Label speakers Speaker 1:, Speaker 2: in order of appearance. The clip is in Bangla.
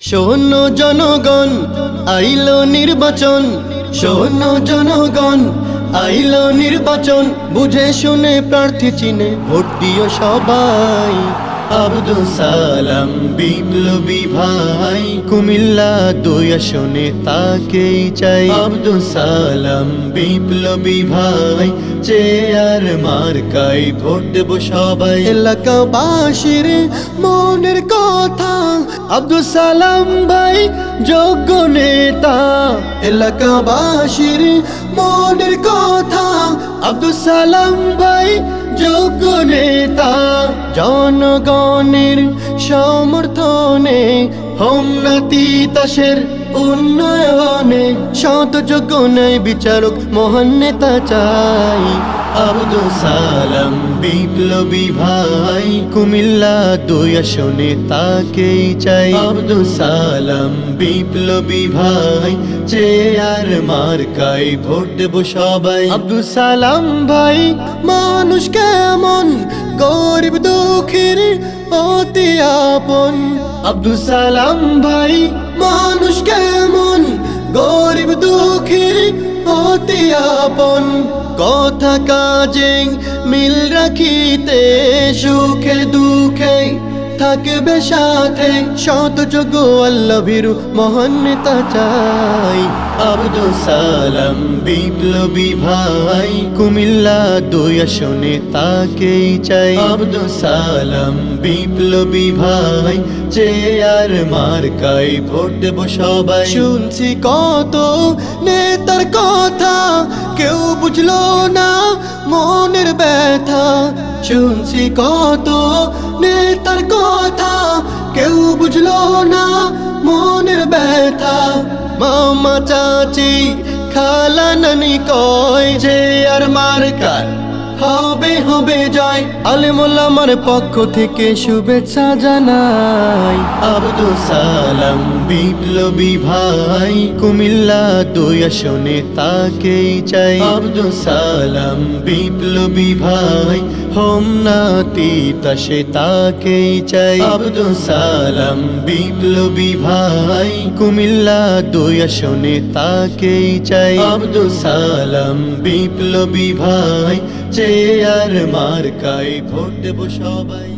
Speaker 1: শোনো জনগণ, আইলো নির্বাচন। শোনো জনগণ, আইলো নির্বাচন। বুঝে শুনে প্রার্থী চিনে ভোট দিও সবাই। আব্দুল সালাম বিপ্লবী ভাই, কুমিল্লা 2 আসনে তাকেই চাই। আব্দুল সালাম বিপ্লবী ভাই, চেয়ার মার্কায় ভোট দেব সবাই। এলাকাবাসীর মনের কথা, আব্দুল সালাম ভাই যোগ্য নেতা। এলাকাবাসীর মনের কথা, আব্দুল সালাম ভাই যোগ্য নেতা। জনগণের সমর্থনে হোম না তিতাসের উন্নয়নে, সৎ যোগ্য ন্যায় বিচারক মহান নেতা চাই। আব্দুল সালাম বিপ্লবী ভাই, কুমিল্লা 2 আসনে তাকেই চাই। আব্দুল সালাম বিপ্লবী ভাই, চেয়ার মার্কায় ভোট দেব সবাই। আব্দুল সালাম ভাই মানুষ কেমন, গরিব দুঃখীর অতি আপন। আব্দুল সালাম ভাই মানুষ কেমন, গরিব দুঃখীর অতি আপন। কথা কাজে মিল রাখিতে, সুখে দুঃখে থাকবে সাথে। সৎ যোগ্য আল্লাহ ভীরু মহান নেতা চাই। আব্দুল সালাম বিপ্লবী ভাই, কুমিল্লা 2 আসনে তাকেই চাই। আব্দুল সালাম বিপ্লবী ভাই, চেয়ার মার্কায় ভোট দেব সবাই। শুনছি কত নেতার কথা, কেউ বুঝলো না মনের ব্যথা। শুনছি কত নেতার কথা, কেউ বুঝলো না মনের ব্যথা। মামা চাচি খালা নানি কয়, যে আর মার্কার হবে হবে জয়। আলেমুলামার পক্ষ থেকে শুভেচ্ছা জানাই। আব্দুল সালাম বিপ্লবী ভাই, কুমিল্লা 2 আসনে তাকেই চাই। আব্দুল সালাম বিপ্লবী ভাই, হোম না তিতাসে তাকেই চাই। আব্দুল সালাম বিপ্লবী ভাই, কুমিল্লা 2 আসনে তাকেই চাই। আব্দুল সালাম বিপ্লবী ভাই, চেয়ার মার্কায় ভোট দেব সবাই।